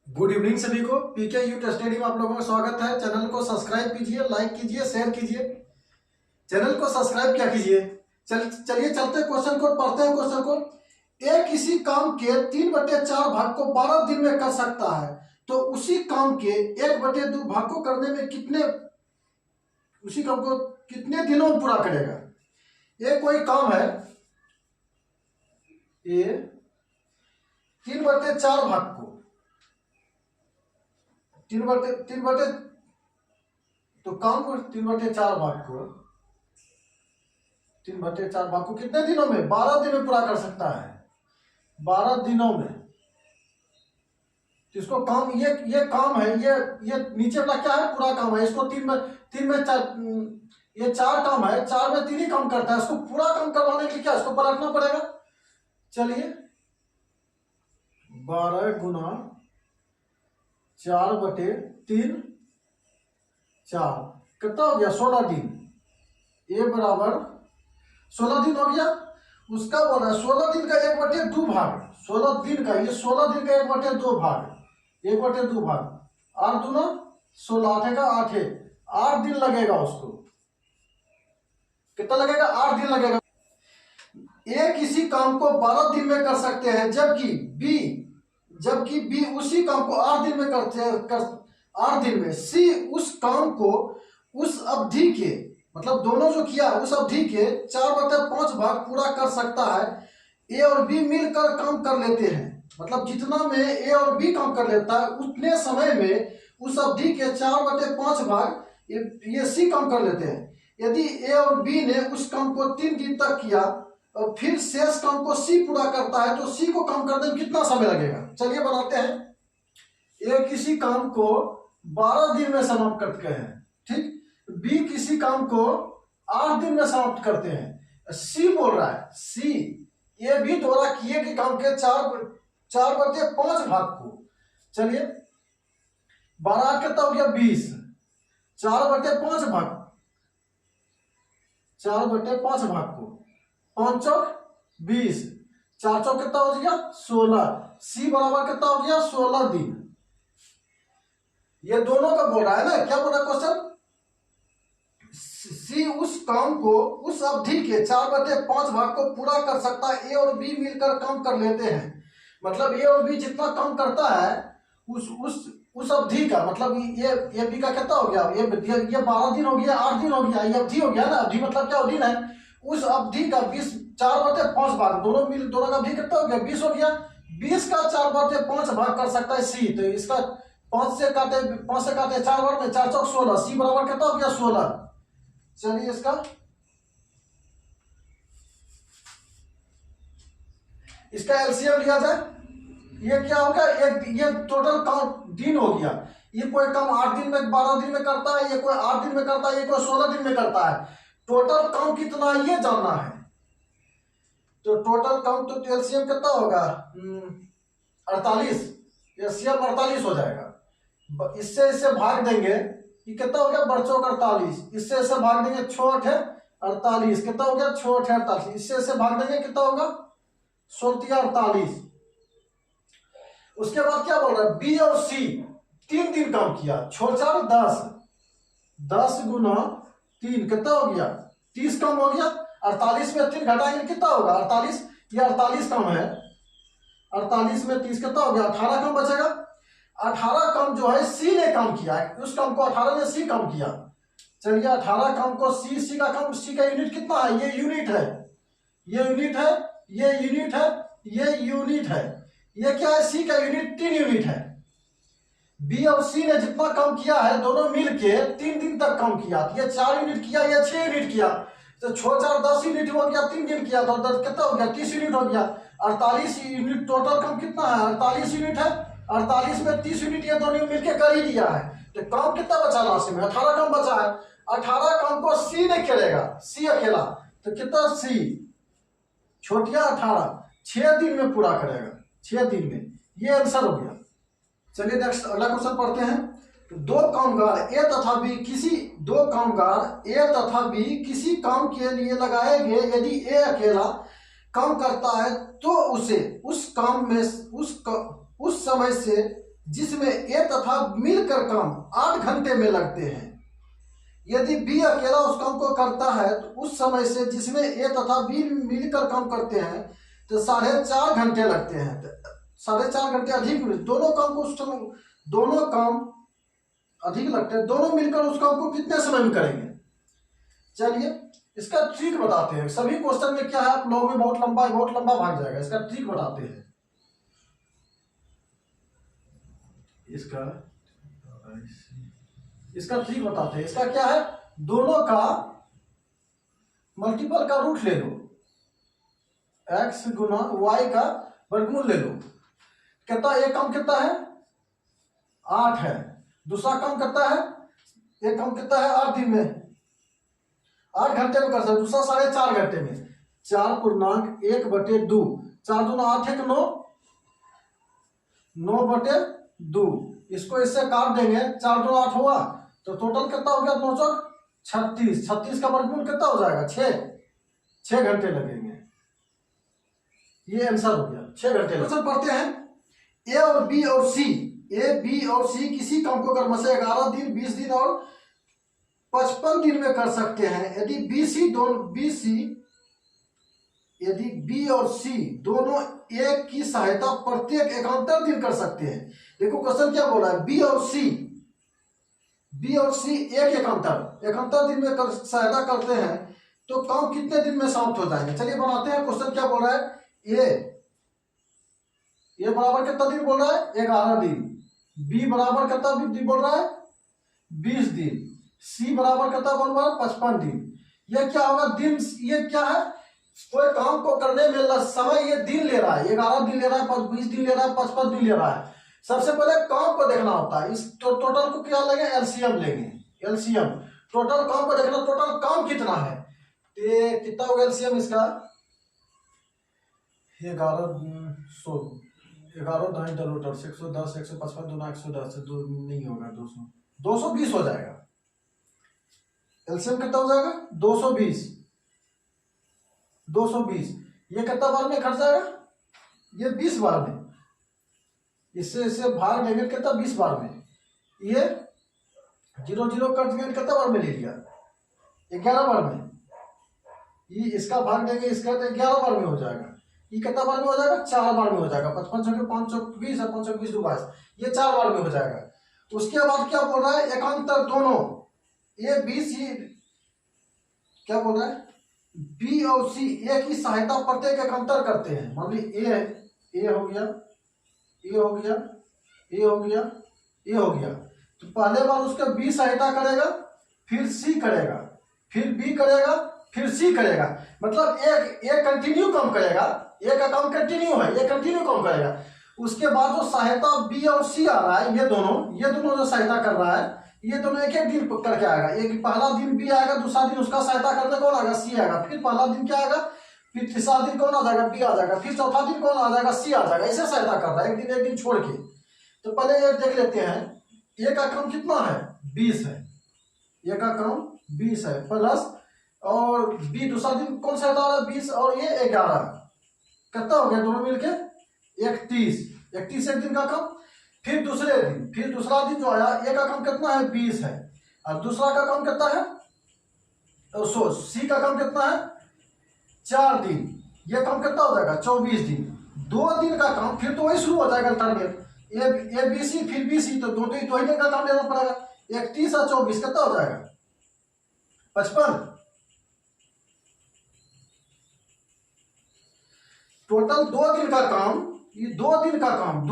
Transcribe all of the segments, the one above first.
Good evening सभी को। पीके youth study में आप लोगों का स्वागत है। चैनल को सब्सक्राइब कीजिए, लाइक कीजिए, शेयर कीजिए। चैनल को सब्सक्राइब क्या कीजिए। चलिए चलते क्वेश्चन को पढ़ते हैं। क्वेश्चन को, ए किसी काम के 3/4 भाग को 12 दिन में कर सकता है, तो उसी काम के 1/2 भाग को करने में उसी काम को कितने दिनों में पूरा करेगा। ये कोई काम है, ये 3/4 भाग को तीन बटे तो काम को 3/4 भाग को 3/4 भाग को कितने दिनों में? 12 दिन में पूरा कर सकता है। 12 दिनों में। तो इसको काम ये काम है, ये नीचे वाला क्या है? पूरा काम है। इसको तीन में चार, ये 4 काम है, 4 में 3 ही काम करता है। इसको पूरा काम करवाने के लिए क्या इसको पलटना पड़ेगा। चलिए 12 गुना 4/3 4 कितना हो गया? 16 दिन। ए बराबर 16 दिन हो गया। उसका बोल रहा है 16 दिन का 1/2 भाग। 16 दिन का 1/2 भाग, 1/2 भाग। 8 दूना 16, 8 का 8 8 दिन लगेगा उसको। कितना लगेगा? 8 दिन लगेगा। ए किसी काम को 12 दिन में कर सकते हैं, जबकि बी उसी काम को 8 दिन में करते हैं। 8 दिन में सी उस काम को उस अवधि के, मतलब दोनों जो किया उस अवधि के 4/5 भाग पूरा कर सकता है। ए और बी मिलकर काम कर लेते हैं, मतलब जितना में ए और बी काम कर लेता है उतने समय में उस अवधि के 4/5 भाग ये सी काम कर लेते हैं। यदि ए और बी ने उस काम को 3 दिन तक किया और फिर शेष काम को सी पूरा करता है, तो सी को काम करने में कितना समय लगेगा। चलिए बनाते हैं। ए किसी काम को 12 दिन में समाप्त करते हैं, ठीक। बी किसी काम को 8 दिन में समाप्त करते हैं। सी बोल रहा है, सी ये भी द्वारा किए गए काम के 4/5 भाग को। चलिए 12 कितना हो गया? 20। 4/5 भाग, 4/5 भाग को 5 चौक 20, 4 चौक कितना हो गया? 16। सी बराबर कितना हो गया? 16 दिन। ये दोनों का बोल रहा है ना। क्या बोल रहा है क्वेश्चन? सी उस काम को उस अवधि के 4/5 भाग को पूरा कर सकता है। ए और बी मिलकर काम कर लेते हैं, मतलब ए और बी जितना काम करता है उस अवधि का, मतलब ये बी का कितना हो गया? ये 12 दिन हो गया, 8 दिन हो गया, ये अवधि हो गया ना। अवधि मतलब क्या? दिन है। उस अवधि का 4/5 भाग, दोनों का अवधि कितना हो गया? 20 हो गया। 20 का 4/5 भाग कर सकता है सी। तो इसका 5 से काटे 4 बार में 4 चौक 16। सी बराबर कितना हो गया? 16। चलिए इसका एलसीएम लिया जाए। ये क्या हो गया? ये टोटल काम दिन हो गया। ये कोई काम 8 दिन में 12 दिन में करता है, ये कोई 8 दिन में करता है, ये कोई 16 दिन में करता है। टोटल काम कितना है ये जानना है। तो टोटल काम तो एलसीएम कितना होगा? 48। एलसीएम 48 हो जाएगा। इससे भाग देंगे, ये कितना हो गया? बड़चौक 48। इससे भाग देंगे 6 है 48। कितना हो गया? 6 है 48। इससे भाग देंगे कितना होगा? 16 48। उसके बाद क्या बोल रहा है? बी और सी 3 दिन काम किया। 6 4 10, 10 गुना 3 कितना हो गया? 30 काम हो गया। 48 में 3 घटाएंगे कितना होगा? 48। ये 48 काम है। 48 में 30 कितना हो गया? 18 काम बचेगा। 18 काम जो है सी ने काम किया है। उस काम को 18 में सी काम किया। चलिए 18 काम को सी का काम, सी का यूनिट कितना है? ये यूनिट है, ये यूनिट है, ये यूनिट है, ये यूनिट है। ये क्या है? सी का यूनिट 3 यूनिट है। बी और सी ने जितना काम किया है दोनों मिलके 3 दिन तक काम किया। ये 4 यूनिट किया, ये 6 यूनिट किया। तो 6 4 10 यूनिट हो गया। 3 दिन किया तो 10 कितना हो गया? 30 यूनिट हो गया। 48 यूनिट टोटल काम कितना है? 48 यूनिट है। 48 में 30 यूनिट ये दोनों मिलकर कर ही दिया है। तो काम कितना बचा लास्ट में? 18 काम बचा है। 18 काम को सी ने करेगा, सी अकेला। तो कितना? सी छोटिया 18 6 दिन में पूरा करेगा। 6 दिन में। ये आंसर हो गया। चलिए नेक्स्ट अगला क्वेश्चन पढ़ते हैं। दो कामगार ए तथा बी किसी काम के लिए लगाए गए। यदि ए अकेला काम करता है तो उसे उस काम में उस समय से जिसमें ए तथा मिलकर काम 8 घंटे में लगते हैं। यदि बी अकेला उस काम को करता है तो उस समय से जिसमें ए तथा बी मिलकर काम करते हैं तो 4.5 घंटे लगते हैं। 4.5 घंटे अधिक, दोनों काम को उस समय, दोनों काम अधिक लगते हैं, दोनों मिलकर उस काम को कितने समय में करेंगे। चलिए इसका ट्रिक बताते हैं। सभी क्वेश्चन में क्या है, आप लोग में बहुत लंबा भाग जाएगा। इसका ट्रिक बताते हैं। इसका ट्रिक बताते हैं। इसका क्या है, दोनों का मल्टीपल का रूट ले लो, x गुना y का वर्गमूल ले लो। कितना, एक काम कितना है 8 है, दूसरा काम कितना है, एक काम कितना है 8 दिन में, 8 घंटे में कर सकते, दूसरा 4.5 घंटे में। 4/1/2, 4 दूना 8 1 9, 9/2। इसको इससे काट देंगे, 4 2 8 हुआ तो टोटल कितना हो गया, 9 चौक 36। 36 का वर्गमूल कितना हो जाएगा, 6 घंटे लगेंगे। ये आंसर हो गया, 6 घंटे। क्वेश्चन पढ़ते हैं। ए और बी और सी, ए बी और सी किसी काम को कर्म से 11 दिन 20 दिन और 55 दिन में कर सकते हैं। यदि यदि बी और सी दोनों एक की सहायता प्रत्येक एकांतर दिन कर सकते हैं। देखो क्वेश्चन क्या बोला है, बी और सी एक एकांतर दिन में सहायता करते हैं तो काम कितने दिन में समाप्त हो जाएंगे। चलिए बनाते हैं। क्वेश्चन क्या बोल रहा है, ए बराबर कितना दिन बोल रहा है, 11 दिन। बी बराबर कितना दिन बोल रहा है, 20 दिन। सी बराबर कितना बोल रहा है, 55 दिन। यह क्या होगा, दिन, ये क्या है, कोई काम को करने में समय ये दिन ले रहा है, 11 दिन ले रहा है, 20 दिन ले रहा है, 55 दिन ले रहा है। सबसे पहले काम को देखना होता है। इस टोटल को क्या लेंगे, एलसीएम लेंगे। एलसीएम टोटल काम को देखना, टोटल काम कितना है, तो कितना होगा एलसीएम इसका, 11 9 110 155 2 110 2 नहीं होगा, 220 हो जाएगा। एलसीएम कितना हो जाएगा, 220। ये कितना बार में कट जाएगा, ये 20 बार में। इससे भाग देंगे कितना, 20 बार में। ये 0 0 कट देंगे कितना बार में ले लिया, 11 बार में। ये इसका भाग देंगे इसका तो 11 बार में हो जाएगा। ये कितना बार में हो जाएगा, 4 बार में हो जाएगा। 55 5 चौक 20 है, 5 20 22, ये 4 बार में हो जाएगा। उसके बाद क्या बोल रहा है, एकांतर दोनों ए बी सी, क्या बोल रहा है, बी और सी ए की सहायता प्रत्येक एकांतर करते हैं। मान ली ए हो गया, ए हो गया, ए हो गया, ए हो गया, तो पहले बार उसका बी सहायता करेगा, फिर सी करेगा, फिर बी करेगा, फिर सी करेगा। मतलब एक कंटिन्यू काम करेगा, एक का काम कंटिन्यू है, ये कंटिन्यू काम करेगा। उसके बाद जो सहायता बी और सी आ रहा है, ये दोनों जो सहायता कर रहा है, ये दोनों एक एक दिन करके आएगा। एक पहला दिन बी आएगा, दूसरा दिन उसका सहायता करने कौन आएगा, सी आएगा। फिर पहला दिन क्या आएगा, फिर तीसरा दिन कौन आ जाएगा, बी आ जाएगा। फिर चौथा दिन कौन आ जाएगा, सी आ जाएगा। ऐसे सहायता कर रहा है, एक दिन छोड़ के। तो पहले ये देख लेते हैं, ए का काम कितना है, 20 है। ए का काम 20 है, प्लस और बी दूसरा दिन कौन सा आ रहा है, 20 और ये 11, कितना हो गया दोनों मिलके 31 एक दिन का काम। फिर दूसरा दिन जो आया, ए का काम कितना है, 20 है, और दूसरा का काम कितना है, तो सी का काम कितना है, 4 दिन। ये काम कितना हो जाएगा, 24 दिन। 2 दिन का काम, फिर तो वही शुरू हो जाएगा टारगेट, ए बी सी फिर बी सी, तो 2 दिन का काम लेना पड़ेगा। 31 और 24 कितना हो जाएगा, 55। टोटल 2 दिन का काम, ये 2 दिन का काम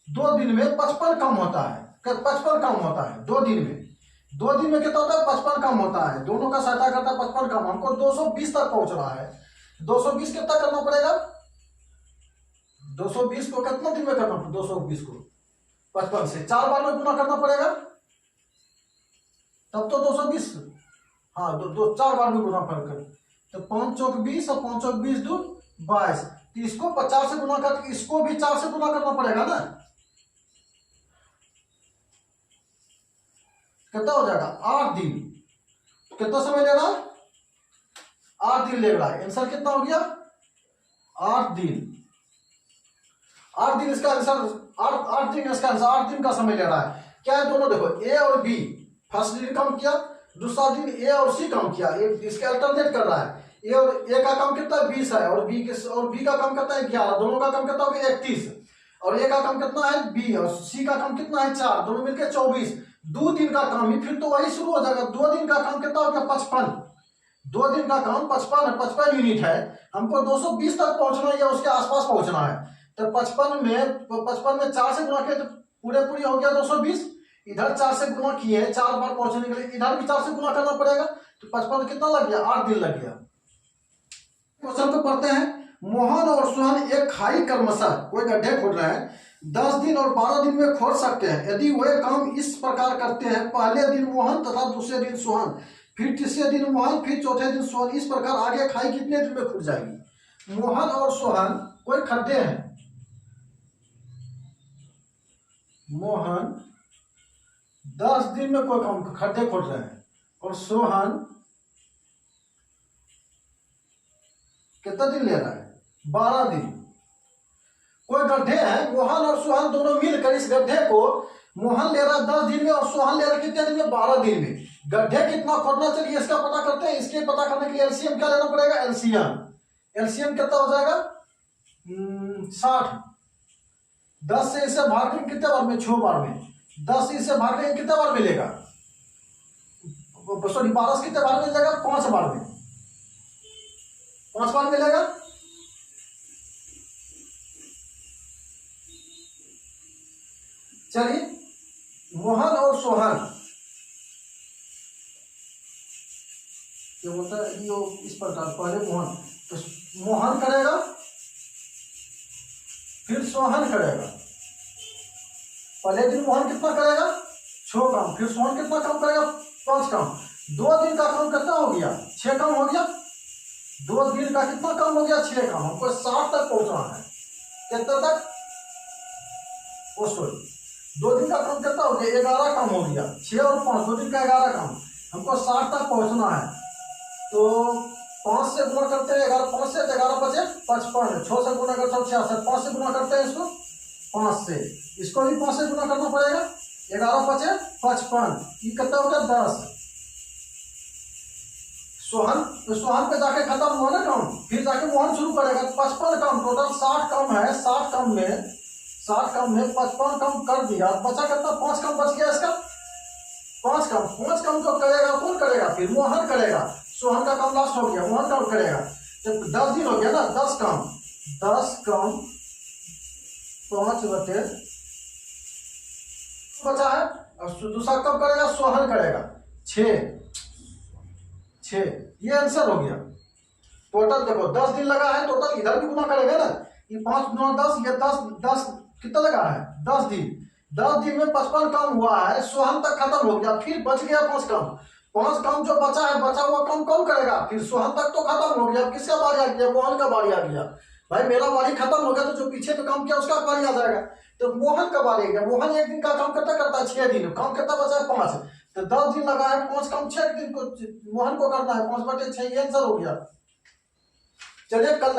2 दिन में 55 काम होता है। 55 काम होता है 2 दिन में। 2 दिन में कितना होता है, 55 काम होता है। दोनों का सहायता करता है 55 काम। हमको 220 तक पहुंच रहा है। 220 कितना करना पड़ेगा, 220 को कितना दिन में करना, 220 को 55 से 4 बार में गुना करना पड़ेगा, तब तो 220, हाँ 4 बार में गुना कर, तो 5 चौक 20 और 5 चौक 20 2 22। तो इसको 50 से गुना कर, इसको भी 4 से गुना करना पड़ेगा ना, कितना हो जाएगा, 8 दिन। कितना समय ले रहा है, 8 दिन ले रहा है। आंसर कितना हो गया, 8 दिन। 8 दिन इसका आंसर 8 8 दिन इसका आंसर 8 दिन का समय ले रहा है। क्या है दोनों देखो, ए और बी फर्स्ट दिन काम किया, दूसरा दिन ए और सी काम किया, इसके अल्टरनेट कर रहा है। ए और ए का काम कितना है 20 है, और बी का काम कितना है 11, दोनों का काम कितना हो गया 31, और ए का काम कितना है बी और सी का काम कितना है 4, दोनों मिलकर 24। 2 दिन का काम ही फिर तो वही शुरू हो जाएगा। 2 दिन का काम कितना हो गया 55, 2 दिन का काम 55 है, 55 यूनिट है, हमको 220 तक पहुंचना है या उसके आसपास पहुंचना है। तो 55 में 4 से गुणा किया तो पूरी हो गया 220, इधर 4 से गुणा किए 4 बार पहुंचने के लिए, इधर भी 4 से गुणा करना पड़ेगा, तो 55 कितना लग गया 8 दिन लग गया। क्वेश्चन को पढ़ते हैं। मोहन और सोहन एक खाई क्रमशः कोई गड्ढे खोद रहे हैं, 10 दिन और 12 दिन में खोद सकते हैं। यदि वे काम इस प्रकार करते हैं, पहले दिन मोहन तथा दूसरे दिन सोहन, फिर तीसरे दिन मोहन, फिर चौथे दिन सोहन, इस प्रकार आगे खाई कितने दिन में खुद जाएगी। मोहन और सोहन कोई खड्डे हैं, मोहन 10 दिन में कोई काम खड्डे खोद रहे हैं, और सोहन कितना दिन ले रहा है 12 दिन। कोई गड्ढे हैं, मोहन और सोहन दोनों मिलकर इस गड्ढे को, मोहन ले रहा है 10 दिन में और सोहन ले रहा है कितने दिन में 12 दिन में। गड्ढे कितना खोदना चाहिए इसका पता करते हैं। इसके पता करने के लिए एलसीएम क्या लेना पड़ेगा, एलसीएम कितना हो जाएगा 60। 10 से इसे भाग देंगे कितने बार में, 6 बार में। 10 से इसे भाग देंगे कितने बार मिलेगा, सॉरी 12 से कितने बार मिल जाएगा, 5 बार में, 5 बार मिलेगा। चलिए, मोहन और सोहन क्या बोलता है ये इस प्रकार, पहले मोहन, तो मोहन करेगा फिर सोहन करेगा। पहले दिन मोहन कितना करेगा 6 काम, फिर सोहन कितना काम करेगा 5 काम। 2 दिन का काम कितना हो गया 6 काम हो गया। 2 दिन का कितना काम हो गया 6 काम। हमको 60 तक पहुंचना है, कितना तक, ओ सॉरी 2 दिन का काम कितना हो गया 11 काम हो गया। 6 और 5 2 दिन का 11 काम, हमको 60 तक पहुंचना है। तो 5 से गुणा करते हैं 11, 5 से 11 बचे 55, 6 से गुणा करते हैं 66, 5 से गुणा करते हैं इसको 5 से, इसको भी 5 से गुणा करना पड़ेगा, 11 बचे 55, ये कितना हो गया 10। सोहन पे जाके खत्म हुआ ना काम, फिर जाके मोहन शुरू करेगा। 55 काम, टोटल 60 काम है, 60 काम में 55 काम कर दिया, बचा कितना 5 काम बच गया इसका, 5 काम जो करेगा कौन करेगा, फिर मोहन करेगा। सोहन का काम लास्ट हो गया, मोहन काम करेगा। जब 10 दिन हो गया ना, 10 काम 5 बटे बचा है, और दूसरा कब करेगा सोहन करेगा 6। ये आंसर हो गया। टोटल देखो 10 दिन लगा है, टोटल इधर भी गुना करेगा ना, ये 5 गुना 10, ये 10 कितना लगा है 10 दिन। 10 दिन में 55 काम हुआ है, सोहन तक खत्म हो गया, फिर बच गया 5 काम। 5 काम जो बचा है, बचा हुआ काम कौन करेगा, फिर सोहन तक तो खत्म हो गया, किसका बारी आ गया, मोहन का बारी आ गया। भाई मेरा बारी खत्म हो गया, तो जो पीछे पे काम किया उसका बारी आ जाएगा, तो मोहन का बारी आ गया। मोहन 1 दिन का काम कितना करता है 6 दिन, काम कितना बचा है 5, तो 10 दिन लगा है, 5 काम 6 दिन को मोहन को करना है, 5 बटे 6 ये आंसर हो गया। चलिए कल